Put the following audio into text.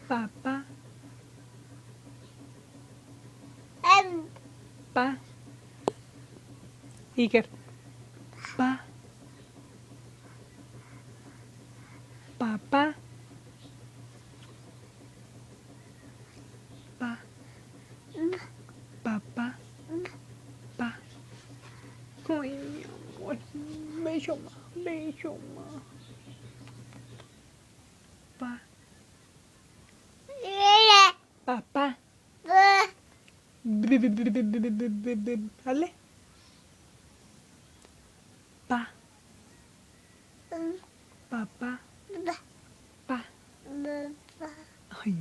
Papá, Em. pa. Iker. Pa. Papá. Pa. Papá. Pa. Ay, mi amor. Bello más. Bello más. Pa. Papá. ¿Vale? Pa. Papá. Pa. Ay,